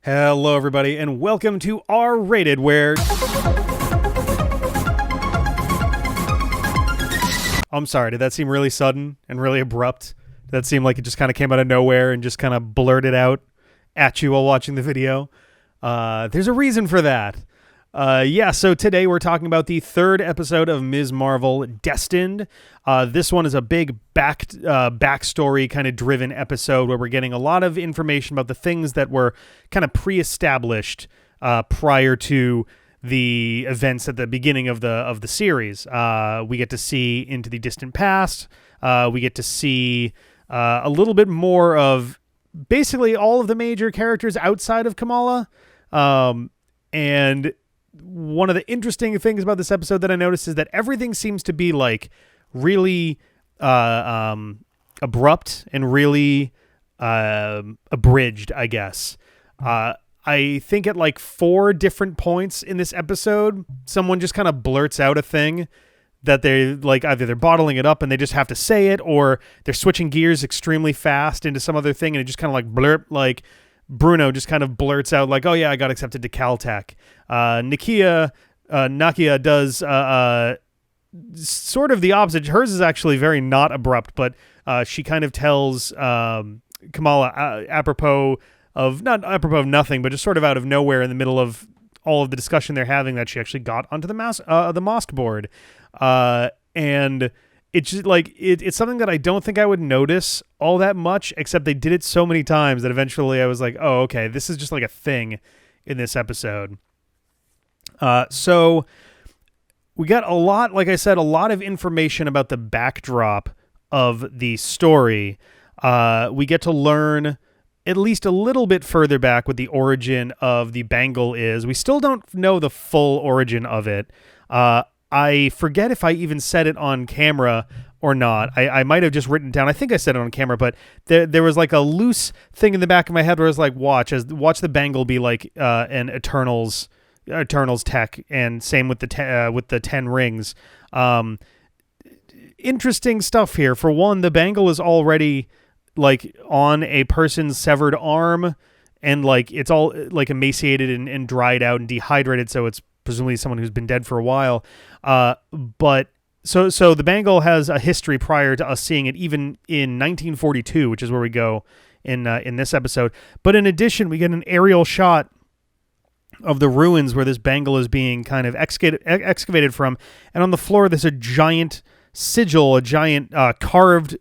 Hello, everybody, and welcome to R-Rated, where... I'm sorry, did that seem really sudden and really abrupt? Did that seem like it just kind of came out of nowhere and just kind of blurted out at you while watching the video? There's a reason for that. So today we're talking about the third episode of Ms. Marvel, Destined. This one is a big backstory kind of driven episode where we're getting a lot of information about the things that were kind of pre-established prior to the events at the beginning of the series. We get to see into the distant past. We get to see a little bit more of basically all of the major characters outside of Kamala. And one of the interesting things about this episode that I noticed is that everything seems to be like really abrupt and really abridged, I guess. I think at like 4 different points in this episode, someone just kind of blurts out a thing that they like, either they're bottling it up and they just have to say it, or they're switching gears extremely fast into some other thing and it just kind of like blurp, like Bruno just kind of blurts out like, oh yeah, I got accepted to Caltech. Nakia does sort of the opposite. Hers is actually very not abrupt, but she kind of tells Kamala apropos of nothing, but just sort of out of nowhere in the middle of all of the discussion they're having that she actually got onto the mosque board. And it's just like, it's something that I don't think I would notice all that much, except they did it so many times that eventually I was like, oh, okay, this is just like a thing in this episode. So we got a lot, like I said, a lot of information about the backdrop of the story. We get to learn at least a little bit further back what the origin of the bangle is. We still don't know the full origin of it. I forget if I even said it on camera or not. I might have just written down, I think I said it on camera, but there was like a loose thing in the back of my head where I was like, watch the bangle be like an Eternals tech, and same with the 10 rings. Interesting stuff here. For one, the bangle is already like on a person's severed arm, and like it's all like emaciated and dried out and dehydrated, so it's presumably someone who's been dead for a while. But so the bangle has a history prior to us seeing it, even in 1942, which is where we go in this episode. But in addition, we get an aerial shot of the ruins where this bangle is being kind of excavated from, and on the floor there's a giant sigil, a giant carved,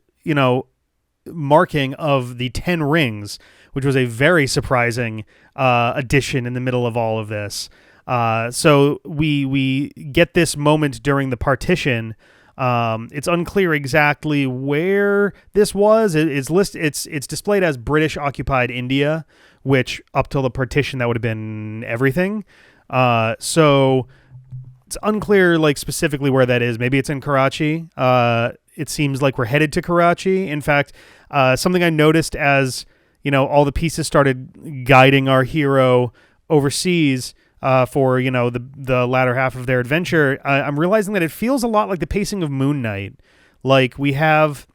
marking of the 10 rings, which was a very surprising addition in the middle of all of this. So we get this moment during the partition. It's unclear exactly where this was. It's displayed as British occupied India, which up till the partition that would have been everything. So it's unclear like specifically where that is. Maybe it's in Karachi. It seems like we're headed to Karachi. In fact, something I noticed as, all the pieces started guiding our hero overseas for, the latter half of their adventure, I'm realizing that it feels a lot like the pacing of Moon Knight. Like, we have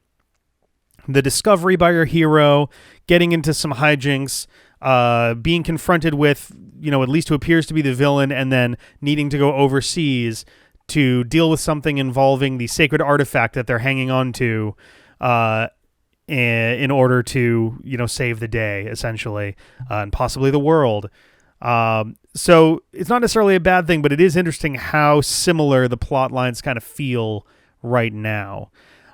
the discovery by our hero, getting into some hijinks, being confronted with, at least who appears to be the villain, and then needing to go overseas to deal with something involving the sacred artifact that they're hanging on to in order to, save the day, essentially, and possibly the world. So it's not necessarily a bad thing, but it is interesting how similar the plot lines kind of feel right now.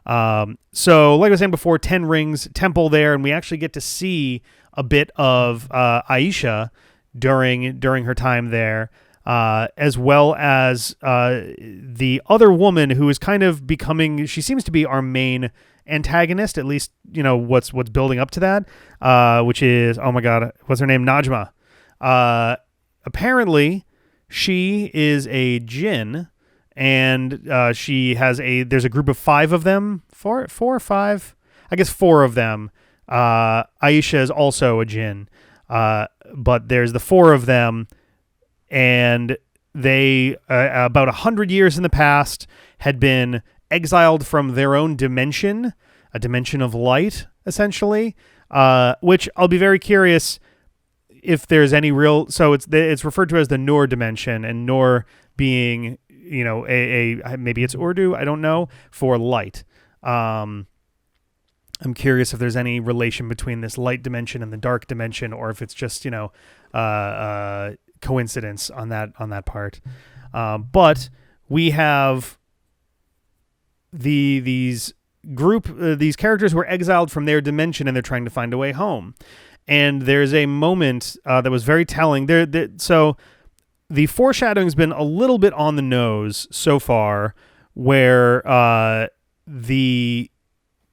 So like I was saying before, 10 rings, temple there, and we actually get to see a bit of Aisha during her time there. As well as the other woman who is kind of becoming, she seems to be our main antagonist, at least, what's building up to that, which is, oh my God, what's her name? Najma. Apparently, she is a jinn, and she has there's a group of 5 of them, four or 5? I guess 4 of them. Aisha is also a jinn, but there's the 4 of them. And they, about 100 years in the past, had been exiled from their own dimension, a dimension of light, essentially, which I'll be very curious if there's any real, so it's referred to as the Noor dimension, and Noor being, a maybe it's Urdu, I don't know, for light. I'm curious if there's any relation between this light dimension and the dark dimension, or if it's just coincidence on that part. But we have these characters were exiled from their dimension, and they're trying to find a way home. And there's a moment that was very telling. So the foreshadowing's been a little bit on the nose so far, where the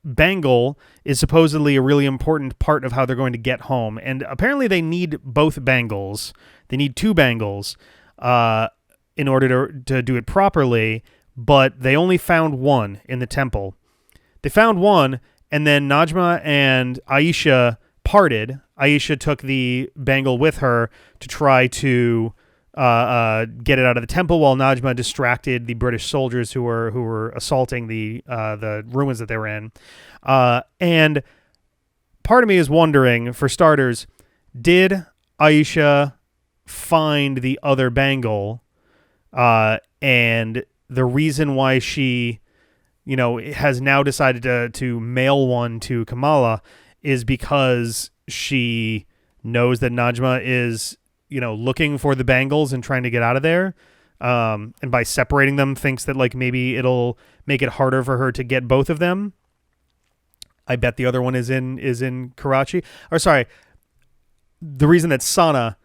bangle is supposedly a really important part of how they're going to get home. And apparently they need both bangles. They need two bangles in order to do it properly, but they only found one in the temple. They found one, and then Najma and Aisha parted. Aisha took the bangle with her to try to get it out of the temple, while Najma distracted the British soldiers who were assaulting the ruins that they were in. And part of me is wondering, for starters, did Aisha find the other bangle? And the reason why she, has now decided to mail one to Kamala is because she knows that Najma is, looking for the bangles and trying to get out of there. And by separating them, thinks that maybe it'll make it harder for her to get both of them. I bet the other one is in Karachi. Or sorry, the reason that Sana,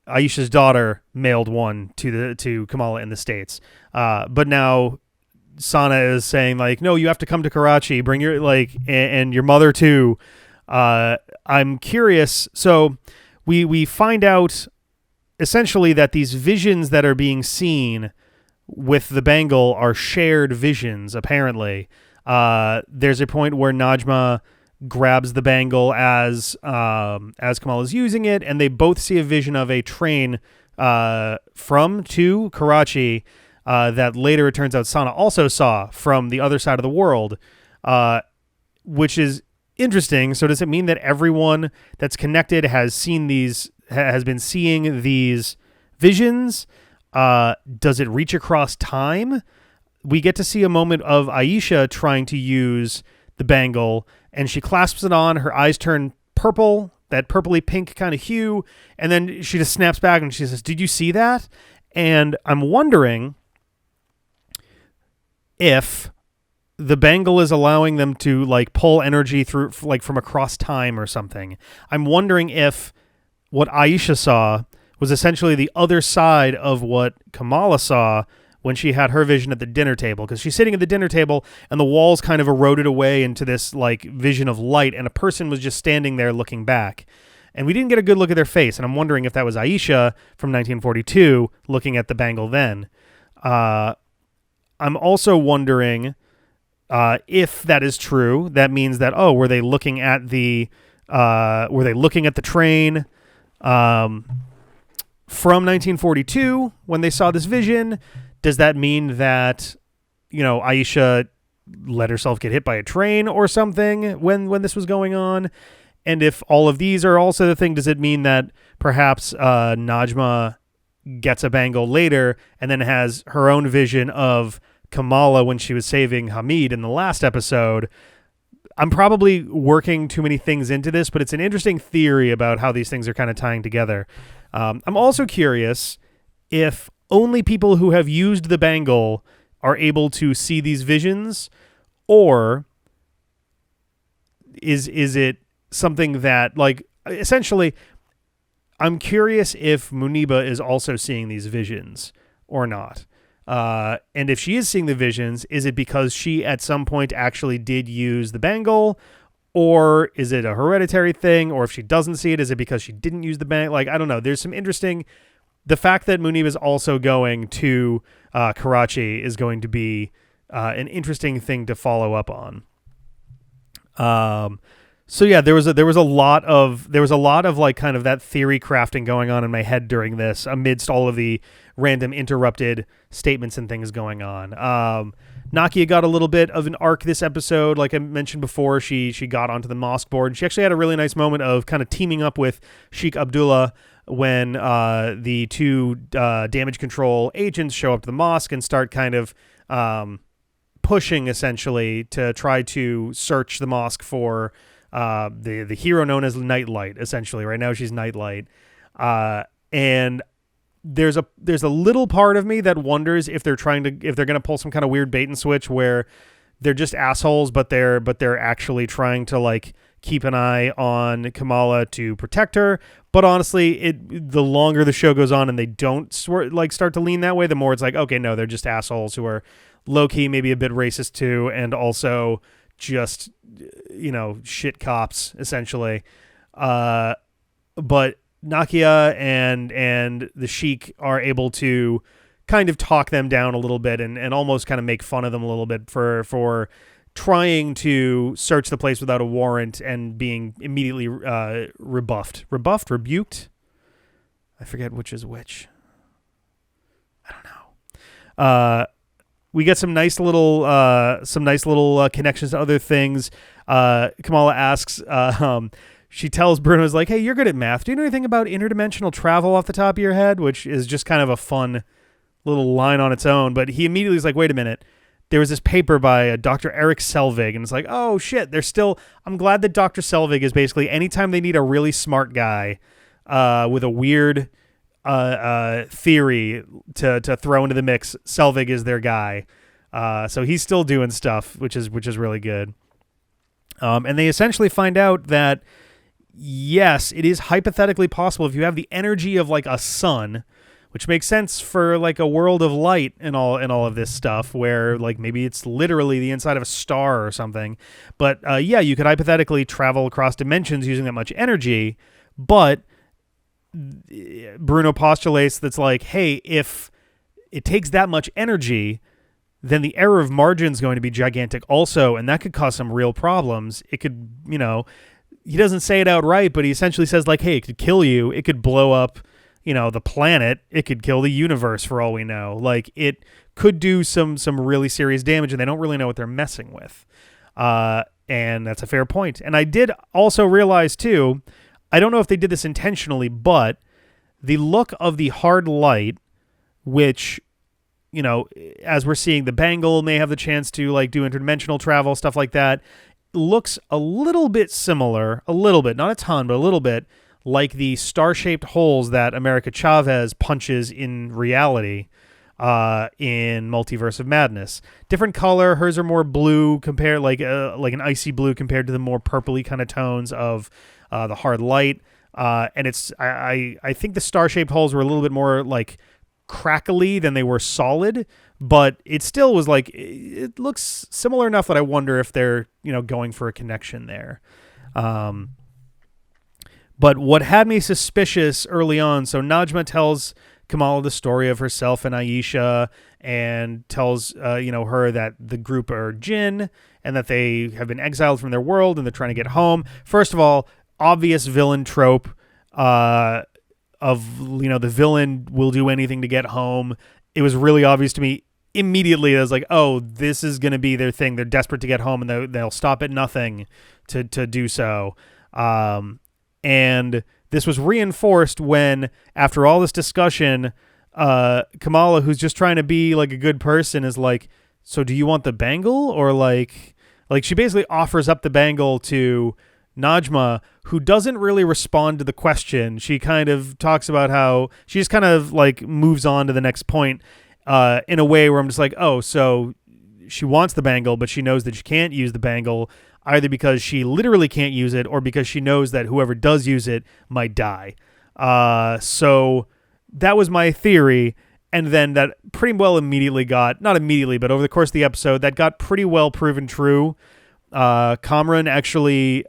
Aisha's daughter, mailed one to Kamala in the States. But now Sana is saying no, you have to come to Karachi, bring your and your mother too. I'm curious. So we find out essentially that these visions that are being seen with the bangle are shared visions, apparently. There's a point where Najma grabs the bangle as Kamala's using it, and they both see a vision of a train from to Karachi that later it turns out Sana also saw from the other side of the world, which is interesting. So does it mean that everyone that's connected has been seeing these visions? Does it reach across time? We get to see a moment of Aisha trying to use the bangle, and she clasps it on. Her eyes turn purple, that purpley pink kind of hue, and then she just snaps back and she says, "Did you see that?" And I'm wondering if the bangle is allowing them to pull energy through from across time or something. I'm wondering if what Aisha saw was essentially the other side of what Kamala saw when she had her vision at the dinner table, because she's sitting at the dinner table and the walls kind of eroded away into this vision of light, and a person was just standing there looking back. And we didn't get a good look at their face, and I'm wondering if that was Aisha from 1942 looking at the bangle then. I'm also wondering if that is true. That means that, were they looking at the train from 1942 when they saw this vision? Does that mean that, Aisha let herself get hit by a train or something when this was going on? And if all of these are also the thing, does it mean that perhaps Najma gets a bangle later and then has her own vision of Kamala when she was saving Hamid in the last episode? I'm probably working too many things into this, but it's an interesting theory about how these things are kind of tying together. I'm also curious if only people who have used the bangle are able to see these visions, or is it something that, essentially, I'm curious if Muniba is also seeing these visions or not. And if she is seeing the visions, is it because she at some point actually did use the bangle, or is it a hereditary thing? Or if she doesn't see it, is it because she didn't use the bangle? I don't know. There's some interesting... The fact that Muniba is also going to Karachi is going to be an interesting thing to follow up on. So yeah, there was a lot of kind of that theory crafting going on in my head during this, amidst all of the random interrupted statements and things going on. Nakia got a little bit of an arc this episode. Like I mentioned before, she got onto the mosque board. She actually had a really nice moment of kind of teaming up with Sheikh Abdullah when the two damage control agents show up to the mosque and start kind of pushing, essentially, to try to search the mosque for the hero known as Nightlight. Essentially, right now she's Nightlight, and there's a little part of me that wonders if they're gonna pull some kind of weird bait and switch where they're just assholes, but they're actually trying to like keep an eye on Kamala to protect her. But honestly, the longer the show goes on and they don't start to lean that way, the more it's like, okay, no, they're just assholes who are low key, maybe a bit racist too, and also just shit cops essentially. But Nakia and the Sheik are able to kind of talk them down a little bit and almost kind of make fun of them a little bit for trying to search the place without a warrant and being immediately rebuked. I forget which is which. I don't know. We get some nice little connections to other things. Kamala asks, she tells Bruno's like, hey, you're good at math. Do you know anything about interdimensional travel off the top of your head? Which is just kind of a fun little line on its own. But he immediately is like, wait a minute. There was this paper by Dr. Eric Selvig. And it's like, oh, shit. I'm glad that Dr. Selvig is basically anytime they need a really smart guy with a weird theory to throw into the mix, Selvig is their guy. So he's still doing stuff, which is really good. And they essentially find out that yes, it is hypothetically possible if you have the energy of like a sun, which makes sense for like a world of light and all of this stuff where like maybe it's literally the inside of a star or something. But yeah, you could hypothetically travel across dimensions using that much energy. But Bruno postulates that's like, hey, if it takes that much energy, then the error of margin is going to be gigantic also, and that could cause some real problems. It could, he doesn't say it outright, but he essentially says like, hey, it could kill you. It could blow up, the planet. It could kill the universe for all we know. Like, it could do some really serious damage, and they don't really know what they're messing with. And that's a fair point. And I did also realize, too, I don't know if they did this intentionally, but the look of the hard light, which, as we're seeing, the bangle may have the chance to like do interdimensional travel, stuff like that, looks a little bit similar, not a ton, but a little bit like the star-shaped holes that America Chavez punches in reality in Multiverse of Madness. Different color. Hers are more blue compared, like an icy blue compared to the more purpley kind of tones of the hard light. And it's I think the star-shaped holes were a little bit more like crackly than they were solid, but it still was like, it looks similar enough that I wonder if they're going for a connection there. But what had me suspicious early on, so Najma tells Kamala the story of herself and Aisha and tells her that the group are jinn and that they have been exiled from their world and they're trying to get home. First of all, obvious villain trope of the villain will do anything to get home. It was really obvious to me immediately. I was like, oh, this is going to be their thing. They're desperate to get home and they'll stop at nothing to do so. And this was reinforced when, after all this discussion, Kamala, who's just trying to be like a good person, is like, so do you want the bangle? Or like she basically offers up the bangle to Najma, who doesn't really respond to the question. She kind of talks about how she just kind of like moves on to the next point in a way where I'm just like, oh, so she wants the bangle, but she knows that she can't use the bangle either because she literally can't use it or because she knows that whoever does use it might die. So that was my theory. And then that pretty well immediately not immediately, but over the course of the episode, that got pretty well proven true. Kamran actually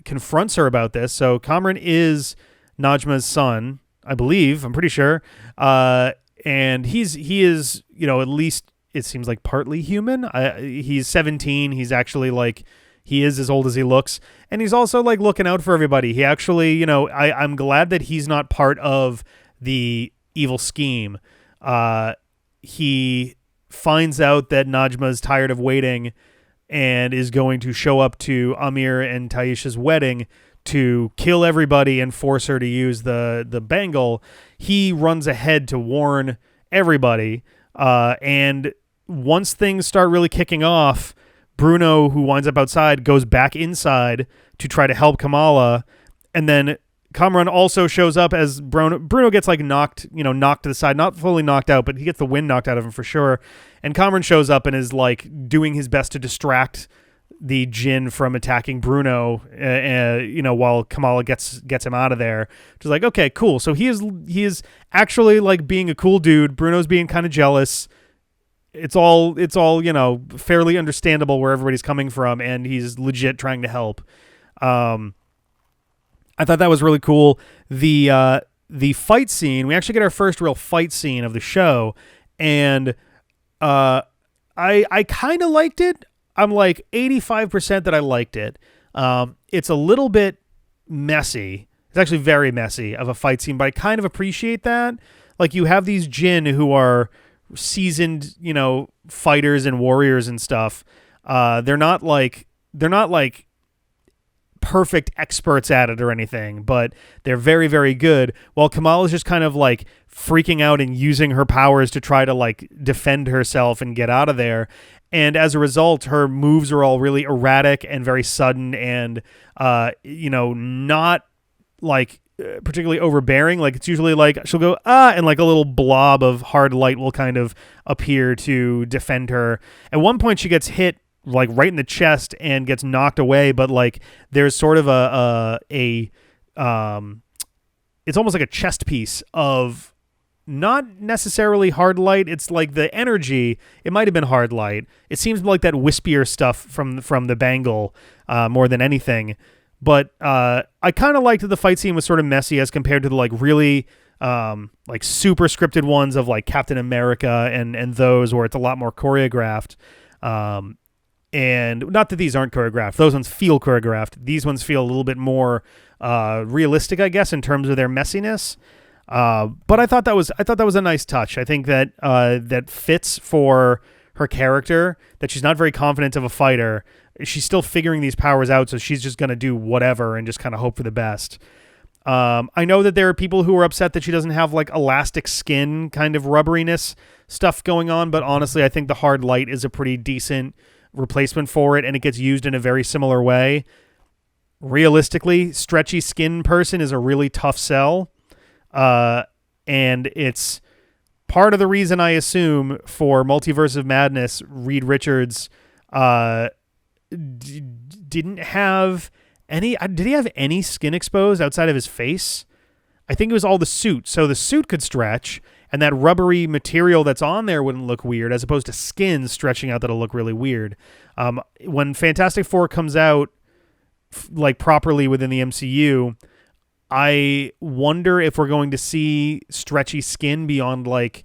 confronts her about this. So Kamran is Najma's son, I believe. I'm pretty sure. And he is, at least it seems like partly human. He's 17. He's actually like, he is as old as he looks. And he's also like looking out for everybody. He actually, I'm glad that he's not part of the evil scheme. He finds out that Najma's tired of waiting and is going to show up to Amir and Taisha's wedding to kill everybody and force her to use the bangle, he runs ahead to warn everybody. And once things start really kicking off, Bruno, who winds up outside, goes back inside to try to help Kamala. And then Kamran also shows up as Bruno gets like knocked to the side, not fully knocked out, but he gets the wind knocked out of him for sure. And Kamran shows up and is like doing his best to distract the Jinn from attacking Bruno, while Kamala gets him out of there. Which is like, okay, cool. So he is actually like being a cool dude. Bruno's being kind of jealous. It's all fairly understandable where everybody's coming from, and he's legit trying to help. I thought that was really cool. The fight scene, we actually get our first real fight scene of the show, and I kind of liked it. I'm like 85% that I liked it. It's a little bit messy. It's actually very messy of a fight scene, but I kind of appreciate that. Like, you have these Jinn who are seasoned, fighters and warriors and stuff. They're not like perfect experts at it or anything, but they're very, very good. While Kamala's just kind of like freaking out and using her powers to try to like defend herself and get out of there. And as a result, her moves are all really erratic and very sudden and, not like particularly overbearing. Like, it's usually like she'll go, and like a little blob of hard light will kind of appear to defend her. At one point she gets hit like right in the chest and gets knocked away, but like there's sort of it's almost like a chest piece of not necessarily hard light. It's like the energy. It might have been hard light. It seems like that wispier stuff from the bangle more than anything. But I kind of liked that the fight scene was sort of messy as compared to the like really like super scripted ones of like Captain America and those where it's a lot more choreographed. And not that these aren't choreographed. Those ones feel choreographed. These ones feel a little bit more realistic, I guess, in terms of their messiness. But I thought that was a nice touch. I think that that fits for her character, that she's not very confident of a fighter. She's still figuring these powers out, so she's just going to do whatever and just kind of hope for the best. I know that there are people who are upset that she doesn't have like elastic skin kind of rubberiness stuff going on, but honestly, I think the hard light is a pretty decent replacement for it, and it gets used in a very similar way. Realistically, stretchy skin person is a really tough sell, and it's part of the reason I assume for Multiverse of Madness, Reed Richards didn't have any. Did he have any skin exposed outside of his face? I think it was all the suit, so the suit could stretch, and that rubbery material that's on there wouldn't look weird, as opposed to skin stretching out that'll look really weird. When Fantastic Four comes out like properly within the MCU, I wonder if we're going to see stretchy skin beyond like,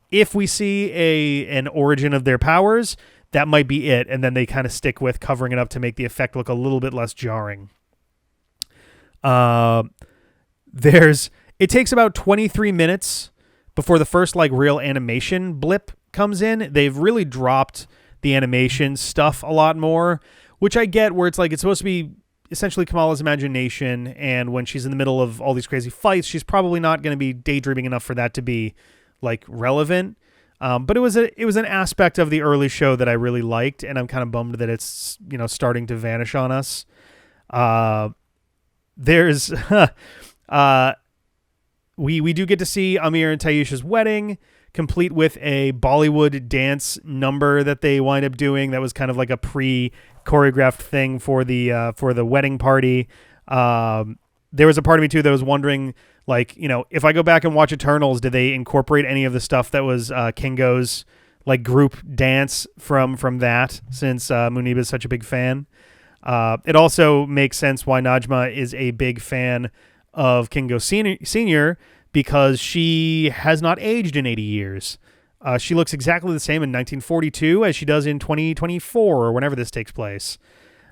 if we see an origin of their powers, that might be it, and then they kind of stick with covering it up to make the effect look a little bit less jarring. It takes about 23 minutes before the first like real animation blip comes in. They've really dropped the animation stuff a lot more, which I get, where it's like it's supposed to be essentially Kamala's imagination, and when she's in the middle of all these crazy fights, she's probably not going to be daydreaming enough for that to be like relevant. But it was an aspect of the early show that I really liked, and I'm kind of bummed that it's starting to vanish on us. There's we do get to see Amir and Taisha's wedding, complete with a Bollywood dance number that they wind up doing. That was kind of like a pre-choreographed thing for the wedding party. There was a part of me too that was wondering, like, if I go back and watch Eternals, did they incorporate any of the stuff that was Kingo's like group dance from that, since Munib is such a big fan. It also makes sense why Najma is a big fan of Kingo Senior, because she has not aged in 80 years. She looks exactly the same in 1942 as she does in 2024 or whenever this takes place.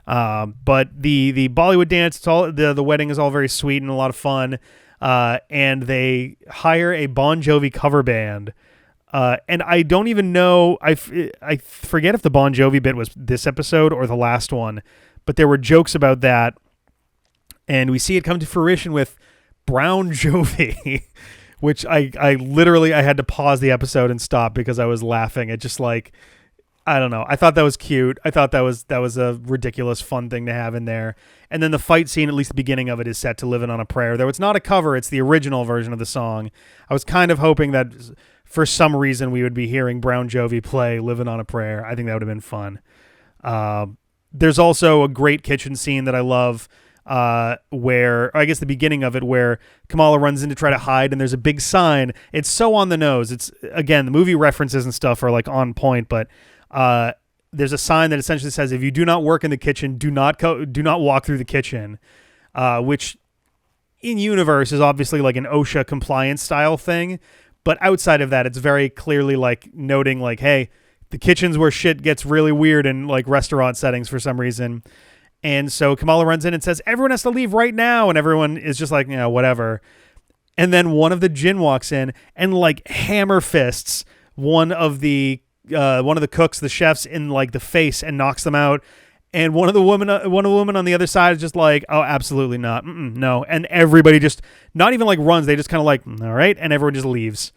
But the Bollywood dance, it's all the wedding is all very sweet and a lot of fun. And they hire a Bon Jovi cover band. And I don't even know, I forget if the Bon Jovi bit was this episode or the last one, but there were jokes about that And we see it come to fruition with Brown Jovi, which I literally I had to pause the episode and stop because I was laughing at just like, I don't know. I thought that was cute. I thought that was a ridiculous, fun thing to have in there. And then the fight scene, at least the beginning of it, is set to Livin' on a Prayer. Though it's not a cover, it's the original version of the song. I was kind of hoping that for some reason we would be hearing Brown Jovi play Livin' on a Prayer. I think that would have been fun. There's also a great kitchen scene that I love where, I guess the beginning of it, where Kamala runs in to try to hide and there's a big sign. It's so on the nose. It's, again, the movie references and stuff are like on point, but there's a sign that essentially says, if you do not work in the kitchen, do not walk through the kitchen, which in universe is obviously like an OSHA compliance style thing. But outside of that, it's very clearly like noting like, hey, the kitchen's where shit gets really weird in like restaurant settings for some reason. And so Kamala runs in and says, everyone has to leave right now. And everyone is just like, whatever. And then one of the Jinn walks in and like hammer fists one of the cooks, the chefs, in like the face and knocks them out. And one of the women on the other side is just like, oh, absolutely not. No. And everybody just not even like runs. They just kind of like, all right. And everyone just leaves.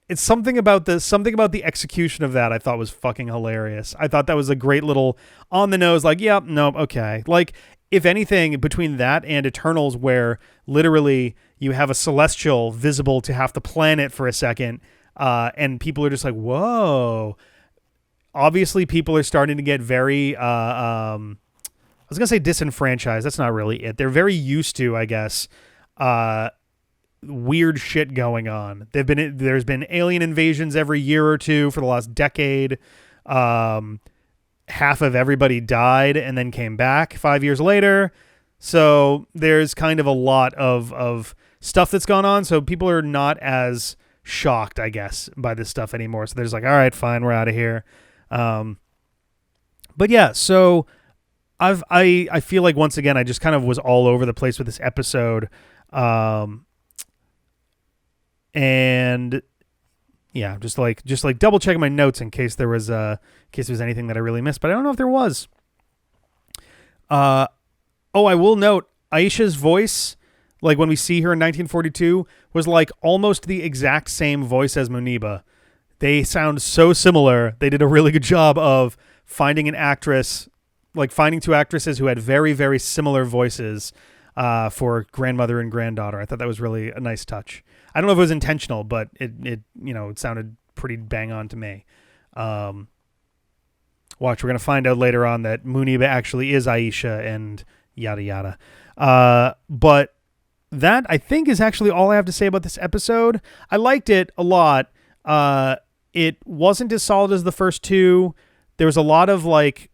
It's something about the execution of that I thought was fucking hilarious. I thought that was a great little on the nose, like, yep, nope, okay. Like, if anything, between that and Eternals, where literally you have a celestial visible to half the planet for a second, and people are just like, whoa. Obviously, people are starting to get very, I was going to say disenfranchised. That's not really it. They're very used to, I guess, weird shit going on. There's been alien invasions every year or two for the last decade. Half of everybody died and then came back 5 years later. So there's kind of a lot of stuff that's gone on. So people are not as shocked, I guess, by this stuff anymore. So they're just like, all right, fine, we're out of here. But yeah, so I feel like once again, I just kind of was all over the place with this episode. And yeah, just like double checking my notes in case there was anything that I really missed, but I don't know if there was. I will note Aisha's voice, like when we see her in 1942, was like almost the exact same voice as Muniba. They sound so similar. They did a really good job of finding an actress, like finding two actresses who had very, very similar voices for grandmother and granddaughter. I thought that was really a nice touch. I don't know if it was intentional, but it sounded pretty bang on to me. Watch, we're going to find out later on that Muniba actually is Aisha and yada yada. But that, I think, is actually all I have to say about this episode. I liked it a lot. It wasn't as solid as the first two. There was a lot of like,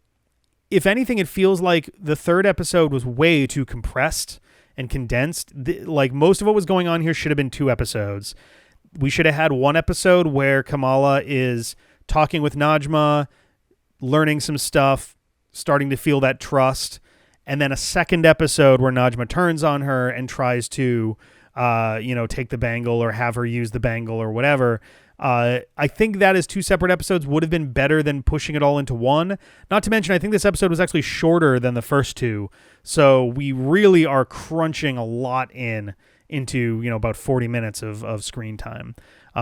if anything, it feels like the third episode was way too compressed and condensed. Like most of what was going on here should have been 2 episodes. We should have had 1 episode where Kamala is talking with Najma, learning some stuff, starting to feel that trust, and then a second episode where Najma turns on her and tries to, take the bangle or have her use the bangle or whatever. I think that as 2 separate episodes would have been better than pushing it all into 1. Not to mention, I think this episode was actually shorter than the first 2. So we really are crunching a lot into, about 40 minutes of screen time.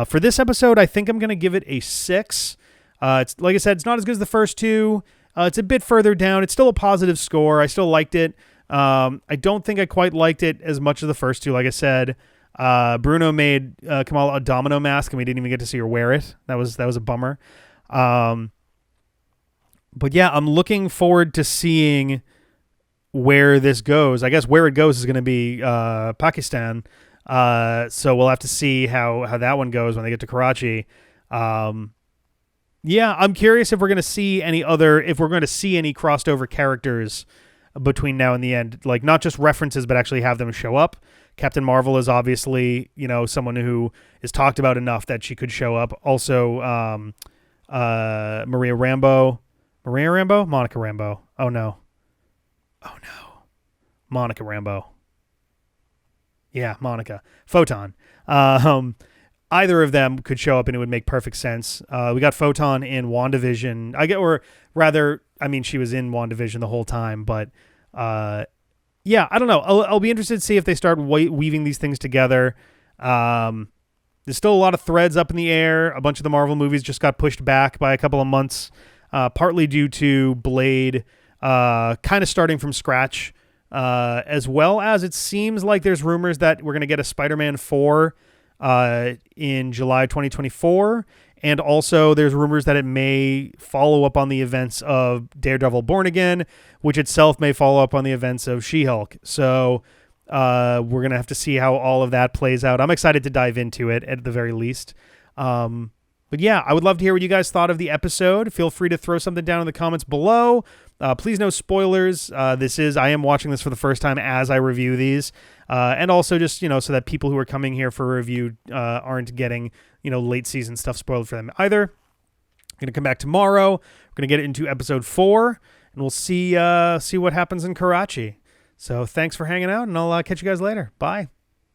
For this episode, I think I'm going to give it a 6. It's like I said, it's not as good as the first 2. It's a bit further down. It's still a positive score. I still liked it. I don't think I quite liked it as much as the first 2. Like I said, Bruno made Kamala a domino mask, and we didn't even get to see her wear it. That was a bummer. But yeah, I'm looking forward to seeing where this goes. I guess where it goes is going to be Pakistan. So we'll have to see how that one goes when they get to Karachi. Yeah, I'm curious if we're going to see if we're going to see any crossed over characters between now and the end, like not just references, but actually have them show up. Captain Marvel is obviously, someone who is talked about enough that she could show up. Also, Monica Rambeau. Oh no. Monica Rambeau. Yeah, Monica. Photon. Either of them could show up and it would make perfect sense. We got Photon in WandaVision. She was in WandaVision the whole time, but yeah, I don't know. I'll be interested to see if they start weaving these things together. There's still a lot of threads up in the air. A bunch of the Marvel movies just got pushed back by a couple of months, partly due to Blade kind of starting from scratch, as well as it seems like there's rumors that we're going to get a Spider-Man 4 in July 2024. And also there's rumors that it may follow up on the events of Daredevil Born Again, which itself may follow up on the events of She-Hulk. So we're going to have to see how all of that plays out. I'm excited to dive into it at the very least. But yeah, I would love to hear what you guys thought of the episode. Feel free to throw something down in the comments below. Please no spoilers. I am watching this for the first time as I review these. And also just, so that people who are coming here for a review aren't getting, late season stuff spoiled for them either. I'm going to come back tomorrow. We're going to get into episode 4 and we'll see what happens in Karachi. So thanks for hanging out and I'll catch you guys later. Bye.